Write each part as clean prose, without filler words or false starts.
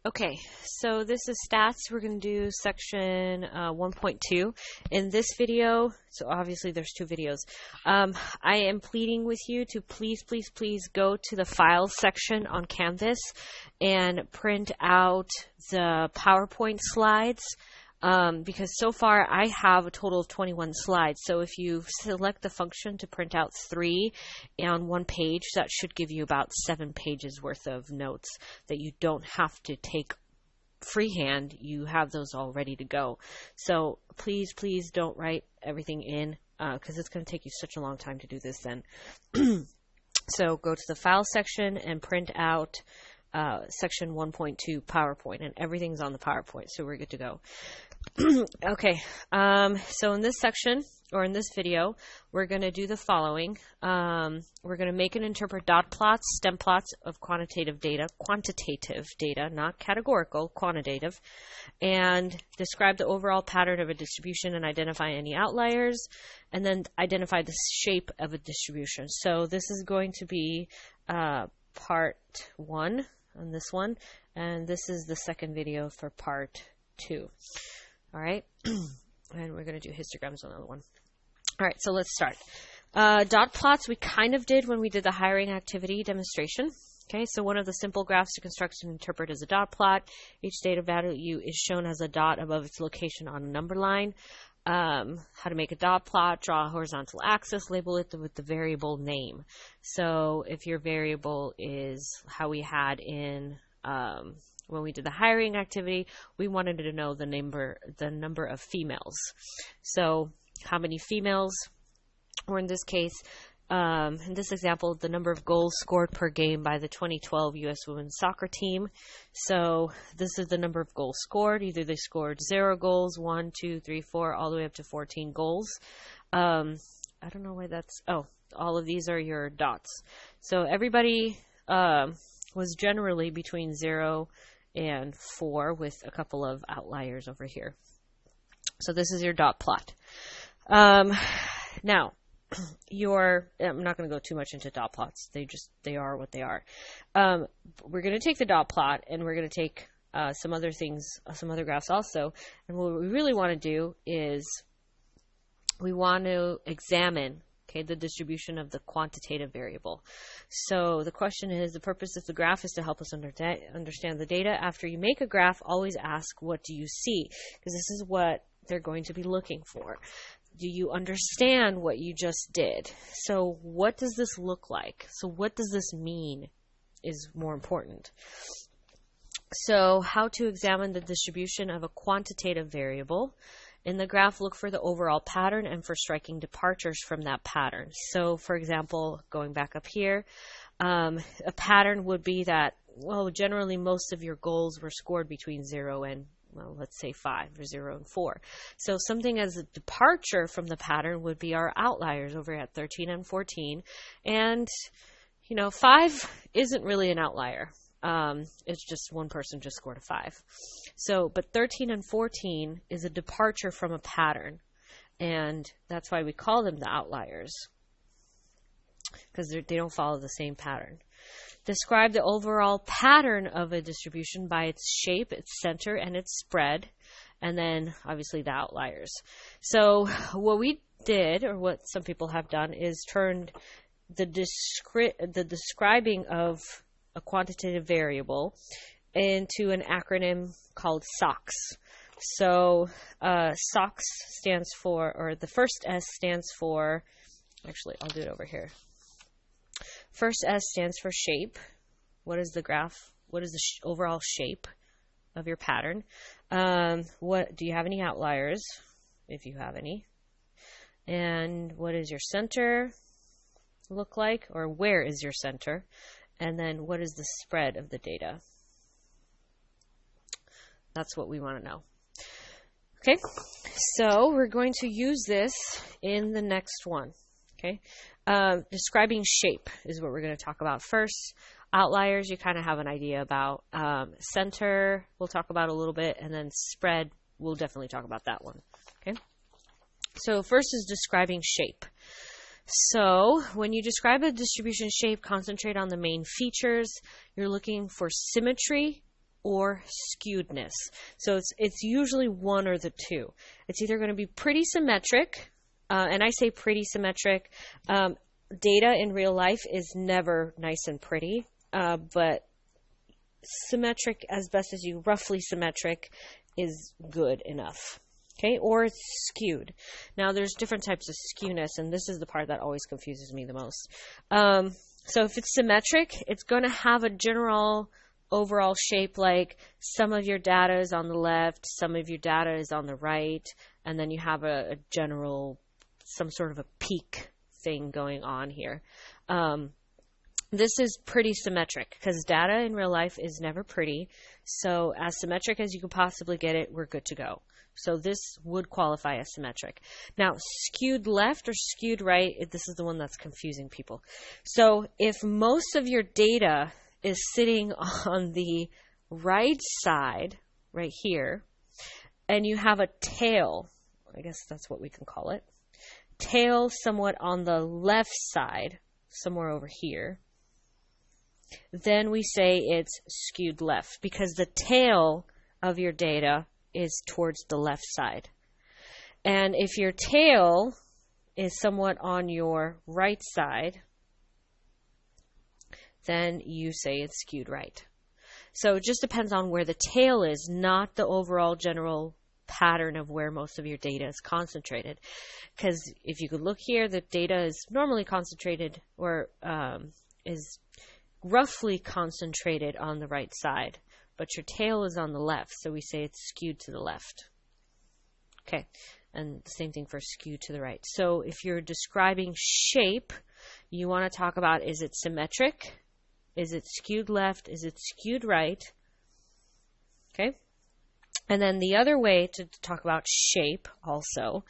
Okay, so this is stats. We're going to do section 1.2. In this video, so obviously there's two videos, I am pleading with you to please go to the files section on Canvas and print out the PowerPoint slides. Because so far I have a total of 21 slides. So if you select the function to print out 3 on one page, that should give you about 7 pages worth of notes that you don't have to take freehand. You have those all ready to go. So please don't write everything in because it's going to take you such a long time to do this then. So go to the file section and print out section 1.2 PowerPoint, and everything's on the PowerPoint, so we're good to go. Okay, so in this section, or in this video, we're going to do the following. We're going to make and interpret dot plots, stem plots of quantitative data, not categorical, quantitative, and describe the overall pattern of a distribution and identify any outliers, and then identify the shape of a distribution. So this is going to be part 1 on this one, and this is the second video for part 2. All right, and we're going to do histograms on the other one. All right, so let's start. Dot plots we kind of did when we did the hiring activity demonstration. Okay, so one of the simple graphs to construct and interpret is a dot plot. Each data value is shown as a dot above its location on a number line. How to make a dot plot: draw a horizontal axis, label it with the variable name. So if your variable is how we had in when we did the hiring activity, we wanted to know the number of females. So how many females, or in this case, in this example, the number of goals scored per game by the 2012 U.S. women's soccer team. So this is the number of goals scored. Either they scored 0 goals, 1, 2, 3, 4, all the way up to 14 goals. I don't know why that's, oh, all of these are your dots. So everybody was generally between 0 and 4 with a couple of outliers over here. So this is your dot plot. Now, I'm not going to go too much into dot plots. They are what they are. We're going to take the dot plot and we're going to take some other things, some other graphs also. And what we really want to do is we want to examine the distribution of the quantitative variable. So the question is, the purpose of the graph is to help us understand the data. After you make a graph, always ask, what do you see? Because this is what they're going to be looking for. Do you understand what you just did? So what does this look like? So what does this mean is more important. So how to examine the distribution of a quantitative variable. In the graph, look for the overall pattern and for striking departures from that pattern. So, for example, going back up here, a pattern would be that, well, generally most of your goals were scored between 0 and, well, let's say 5, or 0 and 4. So something as a departure from the pattern would be our outliers over at 13 and 14. And, 5 isn't really an outlier. It's just one person just scored a 5. So, but 13 and 14 is a departure from a pattern. And that's why we call them the outliers, because they don't follow the same pattern. Describe the overall pattern of a distribution by its shape, its center, and its spread. And then obviously the outliers. So what we did, or what some people have done, is turned the describing of a quantitative variable into an acronym called SOX. So SOX stands for, or the first S stands for, actually I'll do it over here. First S stands for shape. What is the graph? What is the overall shape of your pattern? What do you have any outliers, if you have any? And what is your center look like, or where is your center? And then what is the spread of the data? That's what we want to know. Okay, so we're going to use this in the next one. Okay, describing shape is what we're going to talk about first. Outliers, you kind of have an idea about. Center, we'll talk about a little bit, and then spread, we'll definitely talk about that one. Okay, so first is describing shape. So when you describe a distribution shape, concentrate on the main features. You're looking for symmetry or skewedness. So it's usually one or the two. It's either going to be pretty symmetric, and I say pretty symmetric. Data in real life is never nice and pretty, but symmetric, as best as you, roughly symmetric is good enough. Okay, or it's skewed. Now there's different types of skewness, and this is the part that always confuses me the most. So if it's symmetric, it's going to have a general overall shape, like some of your data is on the left, some of your data is on the right, and then you have a general, some sort of a peak thing going on here. This is pretty symmetric because data in real life is never pretty. So as symmetric as you could possibly get it, we're good to go. So this would qualify as symmetric. Now, skewed left or skewed right, this is the one that's confusing people. So if most of your data is sitting on the right side, right here, and you have a tail, I guess that's what we can call it, tail somewhat on the left side, somewhere over here, then we say it's skewed left because the tail of your data is towards the left side. And if your tail is somewhat on your right side, then you say it's skewed right. So it just depends on where the tail is, not the overall general pattern of where most of your data is concentrated. Because if you could look here, the data is normally concentrated or is roughly concentrated on the right side, but your tail is on the left, so we say it's skewed to the left. Okay, and the same thing for skewed to the right. So if you're describing shape, you want to talk about, is it symmetric? Is it skewed left? Is it skewed right? Okay, and then the other way to talk about shape also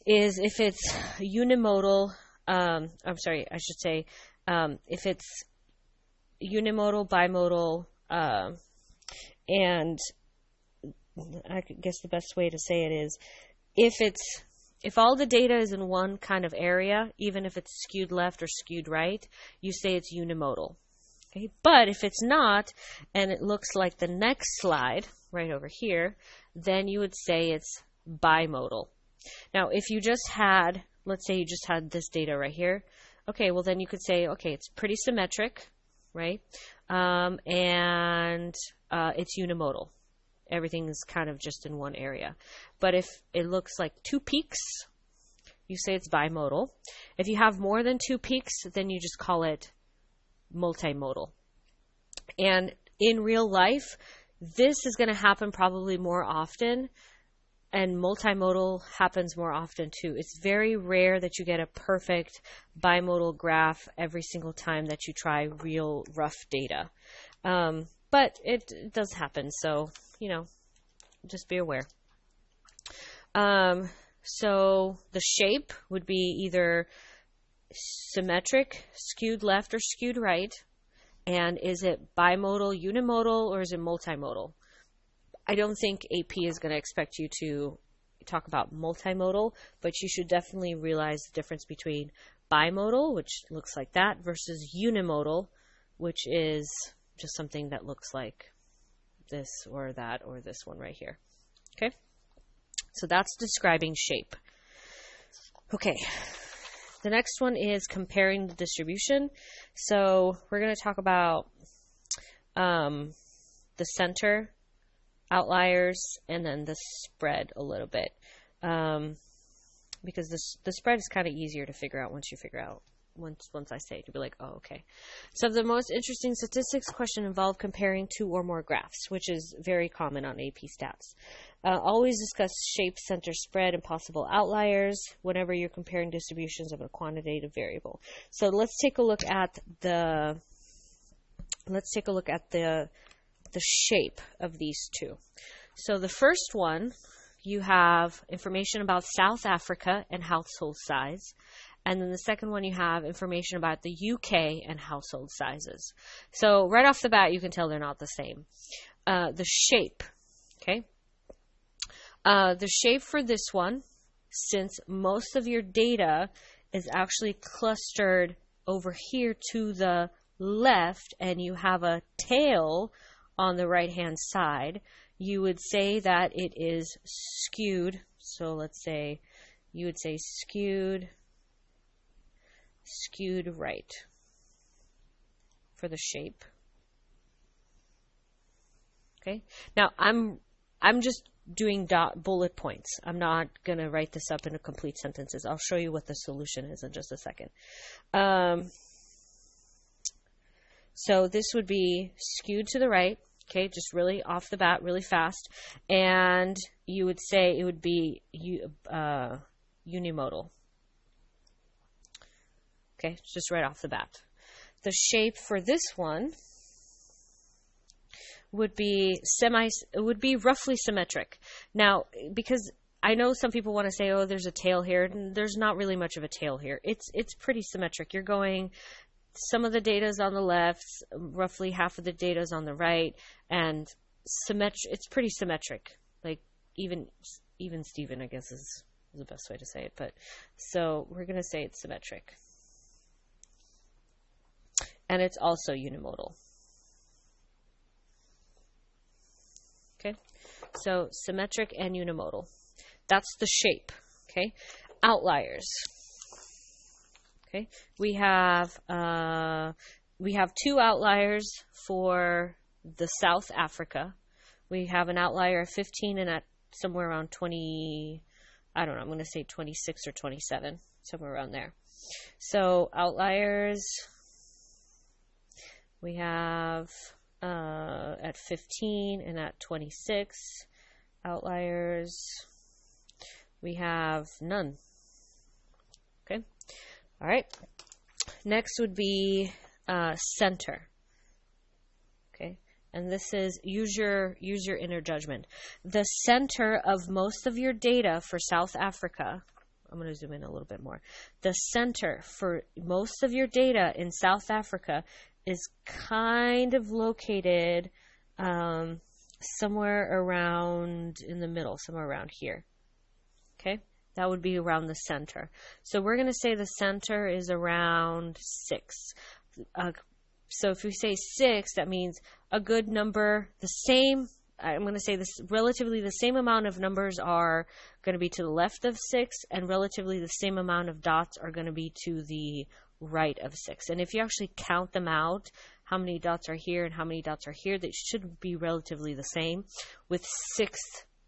is if it's unimodal, if it's unimodal, bimodal, and I guess the best way to say it is if all the data is in one kind of area, even if it's skewed left or skewed right, you say it's unimodal. Okay? But if it's not, and it looks like the next slide right over here, then you would say it's bimodal. Now, if you just had, let's say you just had this data right here, okay, well then you could say, okay, it's pretty symmetric, right? And it's unimodal. Everything is kind of just in one area. But if it looks like two peaks, you say it's bimodal. If you have more than two peaks, then you just call it multimodal. And in real life, this is going to happen probably more often, and multimodal happens more often too. It's very rare that you get a perfect bimodal graph every single time that you try real rough data. But it does happen, so, just be aware. So the shape would be either symmetric, skewed left, or skewed right. And is it bimodal, unimodal, or is it multimodal? I don't think AP is going to expect you to talk about multimodal, but you should definitely realize the difference between bimodal, which looks like that, versus unimodal, which is just something that looks like this or that or this one right here. Okay? So that's describing shape. Okay. The next one is comparing the distribution. So we're going to talk about the center, outliers, and then the spread a little bit. Because the spread is kind of easier to figure out once I say it, you'll be like, oh, okay. So the most interesting statistics question involve comparing two or more graphs, which is very common on AP Stats. Always discuss shape, center, spread, and possible outliers whenever you're comparing distributions of a quantitative variable. So let's take a look at the shape of these two. So the first one, you have information about South Africa and household size. And then the second one, you have information about the UK and household sizes. So right off the bat, you can tell they're not the same. The shape, okay? The shape for this one, since most of your data is actually clustered over here to the left, and you have a tail on the right-hand side, you would say that it is skewed. So let's say you would say skewed right for the shape. Okay. Now I'm just doing bullet points. I'm not going to write this up into complete sentences. I'll show you what the solution is in just a second. So this would be skewed to the right. Okay, just really off the bat, really fast. And you would say it would be unimodal. Okay, just right off the bat. The shape for this one would be roughly symmetric. Now, because I know some people want to say, oh, there's a tail here. There's not really much of a tail here. It's pretty symmetric. You're going, some of the data is on the left, roughly half of the data is on the right, and it's pretty symmetric. Like even Steven, I guess is the best way to say it. But so we're going to say it's symmetric. And it's also unimodal. Okay, so symmetric and unimodal. That's the shape. Okay, outliers. Okay, we have 2 outliers for the South Africa. We have an outlier of 15 and at somewhere around 20. I don't know. I'm going to say 26 or 27, somewhere around there. So outliers. We have at 15 and at 26 outliers. We have none. Okay. All right. Next would be center. Okay. And this is use your inner judgment. The center of most of your data for South Africa. I'm going to zoom in a little bit more. The center for most of your data in South Africa is kind of located somewhere around in the middle, somewhere around here. Okay, that would be around the center. So we're going to say the center is around 6. So if we say 6, that means a good number, the same, I'm going to say this, relatively the same amount of numbers are going to be to the left of 6, and relatively the same amount of dots are going to be to the right of 6. And if you actually count them out, how many dots are here and how many dots are here, they should be relatively the same, with 6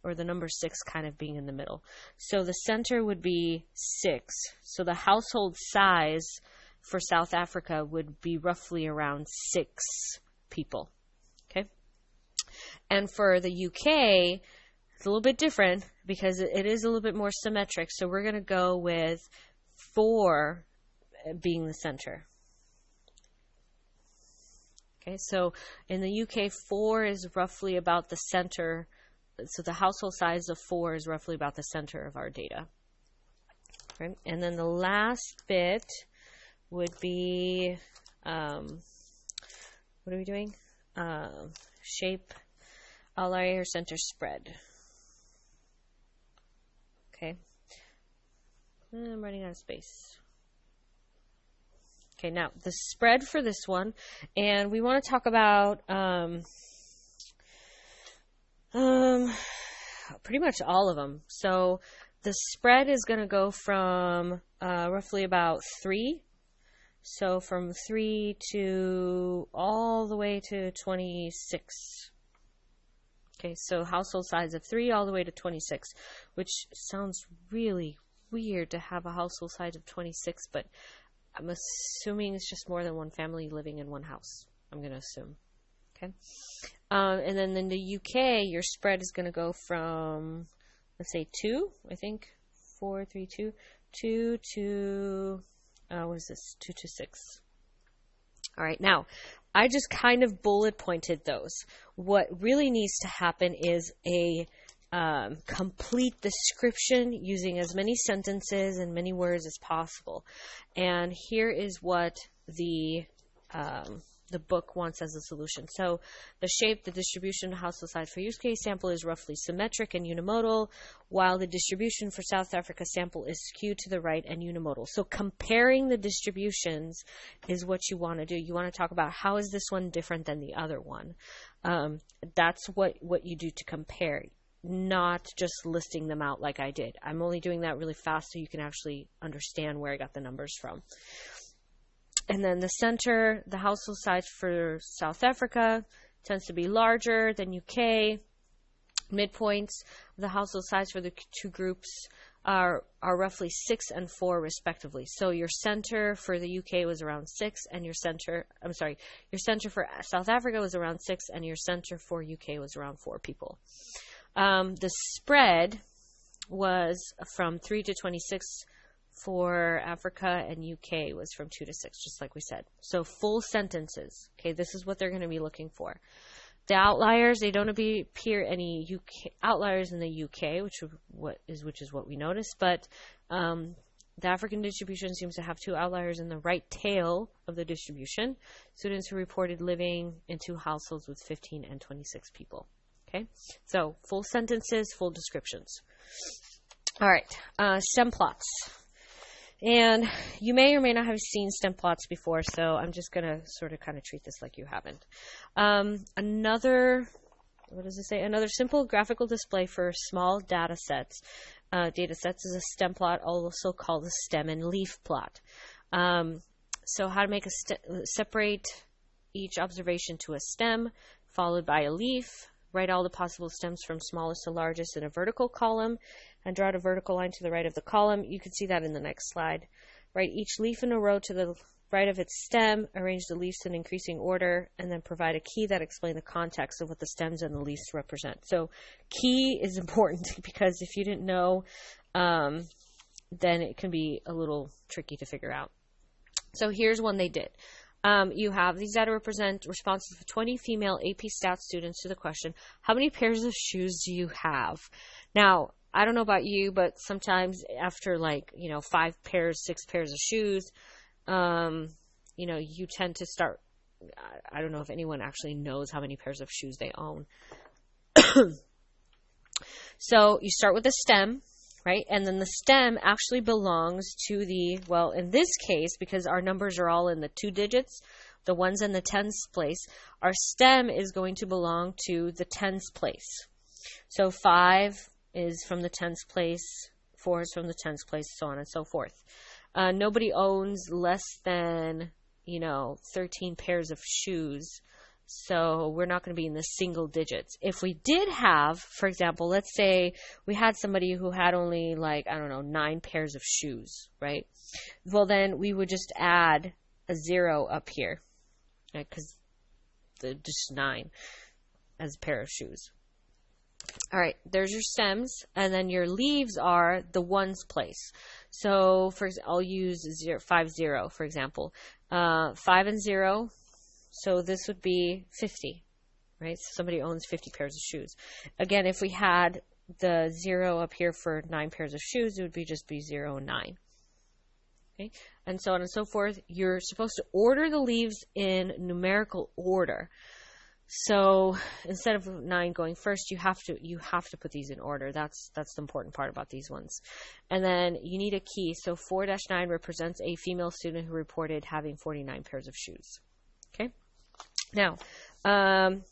or the number 6 kind of being in the middle. So the center would be 6. So the household size for South Africa would be roughly around 6 people. Okay. And for the UK, it's a little bit different because it is a little bit more symmetric. So we're going to go with 4 being the center. Okay, so in the UK, 4 is roughly about the center. So the household size of 4 is roughly about the center of our data. Okay, and then the last bit would be, what are we doing? Shape, outlier, center, spread. Okay, I'm running out of space. Okay, now the spread for this one, and we want to talk about pretty much all of them. So the spread is going to go from roughly about 3. So from 3 to all the way to 26. Okay, so household size of 3 all the way to 26, which sounds really weird to have a household size of 26, but I'm assuming it's just more than one family living in one house. I'm going to assume. Okay. And then in the UK, your spread is going to go from, let's say 2, I think, 4, 3, 2, 2 to, what is this? 2 to 6. All right. Now, I just kind of bullet pointed those. What really needs to happen is a complete description using as many sentences and many words as possible. And here is what the book wants as a solution. So the shape, the distribution, household size for use case sample is roughly symmetric and unimodal, while the distribution for South Africa sample is skewed to the right and unimodal. So comparing the distributions is what you want to do. You want to talk about how is this one different than the other one. That's what you do to compare, not just listing them out like I did. I'm only doing that really fast so you can actually understand where I got the numbers from. And then the center, the household size for South Africa tends to be larger than UK. Midpoints, the household size for the two groups are roughly 6 and 4 respectively. So your center for the UK was around 6, and your center for South Africa was around 6, and your center for UK was around 4 people. The spread was from 3 to 26 for Africa, and UK was from 2 to 6, just like we said. So full sentences. Okay, this is what they're going to be looking for. The outliers, they don't appear any UK outliers in the UK, which is what we noticed, but the African distribution seems to have 2 outliers in the right tail of the distribution. Students who reported living in 2 households with 15 and 26 people. Okay, so full sentences, full descriptions. All right, STEM plots. And you may or may not have seen STEM plots before, so I'm just going to sort of kind of treat this like you haven't. Another simple graphical display for small data sets is a STEM plot, also called a stem and leaf plot. So how to make separate each observation to a stem, followed by a leaf. Write all the possible stems from smallest to largest in a vertical column, and draw a vertical line to the right of the column. You can see that in the next slide. Write each leaf in a row to the right of its stem, arrange the leaves in increasing order, and then provide a key that explains the context of what the stems and the leaves represent. So key is important because if you didn't know, then it can be a little tricky to figure out. So here's one they did. You have these data represent responses of 20 female AP Stats students to the question, how many pairs of shoes do you have? Now, I don't know about you, but sometimes after 5 pairs, 6 pairs of shoes, you tend to start, I don't know if anyone actually knows how many pairs of shoes they own. So you start with a stem, right? And then the stem actually belongs to in this case, because our numbers are all in the 2 digits, the 1s and the 10s place, our stem is going to belong to the 10s place. So 5 is from the 10s place, 4 is from the 10s place, so on and so forth. Nobody owns less than, 13 pairs of shoes. So we're not going to be in the single digits. If we did have, for example, let's say we had somebody who had only 9 pairs of shoes, right? Well, then we would just add a 0 up here, right? Because just 9 as a pair of shoes. All right, there's your stems, and then your leaves are the 1s place. So I'll use 5, 0, for example. 5 and 0. So this would be 50, right? So somebody owns 50 pairs of shoes. Again, if we had the 0 up here for 9 pairs of shoes, it would just be 0 and 9. Okay, and so on and so forth. You're supposed to order the leaves in numerical order. So instead of 9 going first, you have to put these in order. That's the important part about these ones. And then you need a key. So 4-9 represents a female student who reported having 49 pairs of shoes. Okay. Now,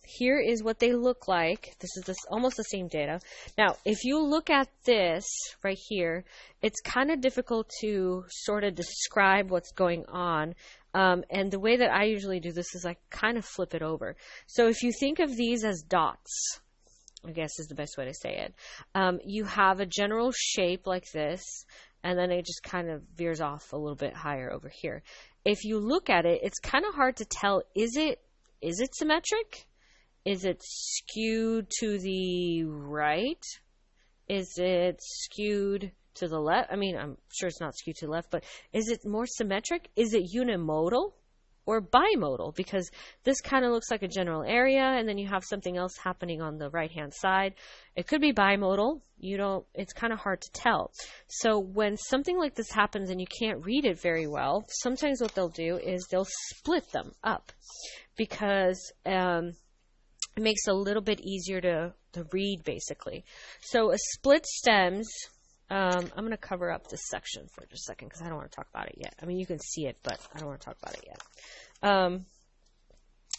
here is what they look like. This is almost the same data. Now, if you look at this right here, it's kind of difficult to sort of describe what's going on. And the way that I usually do this is I kind of flip it over. So if you think of these as dots, I guess is the best way to say it, you have a general shape like this, and then it just kind of veers off a little bit higher over here. If you look at it, it's kind of hard to tell, is it symmetric? Is it skewed to the right? Is it skewed to the left? I mean, I'm sure it's not skewed to the left, but is it more symmetric? Is it unimodal or bimodal? Because this kind of looks like a general area, and then you have something else happening on the right-hand side. It could be bimodal. It's kind of hard to tell. So when something like this happens and you can't read it very well, sometimes what they'll do is they'll split them up because it makes it a little bit easier to read, basically. So a split stems, I'm going to cover up this section for just a second because I don't want to talk about it yet. I mean, you can see it, but I don't want to talk about it yet.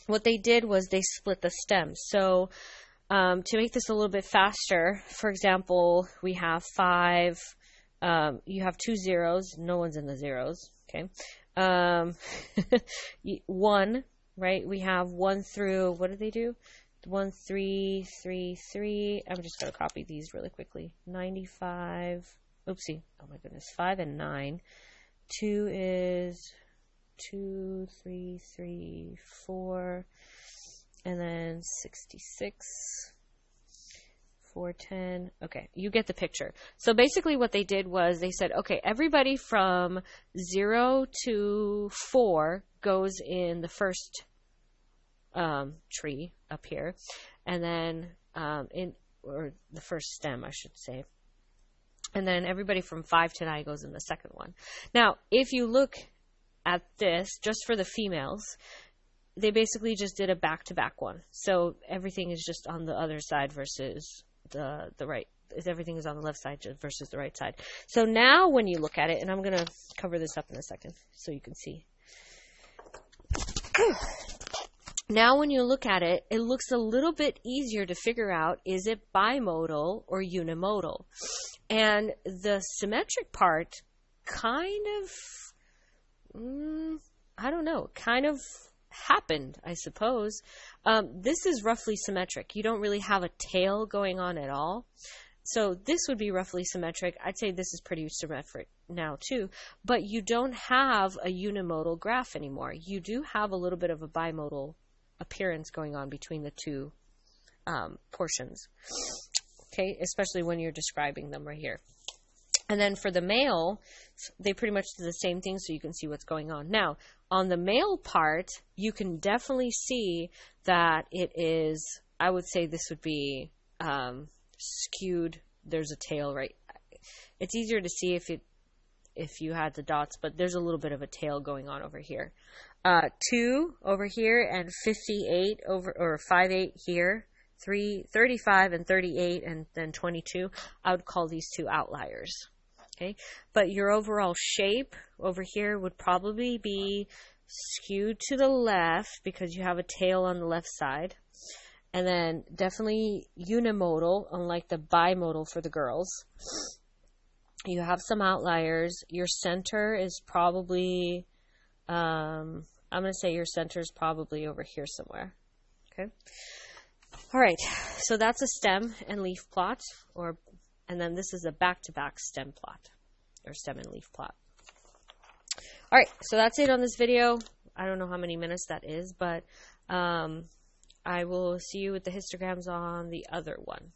what they did was they split the stems. So to make this a little bit faster, for example, we have 5, you have 2 zeros, no one's in the zeros, okay? 1, right? We have 1 through, what did they do? 1, 3, 3, 3. I'm just going to copy these really quickly. 95, oopsie, oh my goodness, 5 and 9. 2 is 2, 3, 3, 4, and then 66, 410. Okay, you get the picture. So basically what they did was they said, okay, everybody from 0 to 4 goes in the first tree up here, and then or the first stem, I should say. And then everybody from 5 to 9 goes in the second one. Now, if you look at this, just for the females, they basically just did a back-to-back one. So everything is just on the other side versus the right. Everything is on the left side versus the right side. So now when you look at it, and I'm going to cover this up in a second so you can see. Now when you look at it, it looks a little bit easier to figure out, is it bimodal or unimodal? And the symmetric part kind of, I don't know, kind of happened, I suppose. This is roughly symmetric. You don't really have a tail going on at all. So this would be roughly symmetric. I'd say this is pretty symmetric now too, but you don't have a unimodal graph anymore. You do have a little bit of a bimodal appearance going on between the two portions. Okay, especially when you're describing them right here. And then for the male, they pretty much do the same thing so you can see what's going on. Now, on the male part, you can definitely see that it is, I would say this would be skewed. There's a tail, right? It's easier to see if you had the dots, but there's a little bit of a tail going on over here. 2 over here and 58 over, or 58 here. 35 and 38 and then 22, I would call these 2 outliers. Okay, but your overall shape over here would probably be skewed to the left because you have a tail on the left side, and then definitely unimodal, unlike the bimodal for the girls. You have some outliers. Your center is probably, I'm going to say your center is probably over here somewhere. Okay. All right, so that's a stem and leaf plot, and then this is a back-to-back stem plot, or stem and leaf plot. All right, so that's it on this video. I don't know how many minutes that is, but I will see you with the histograms on the other one.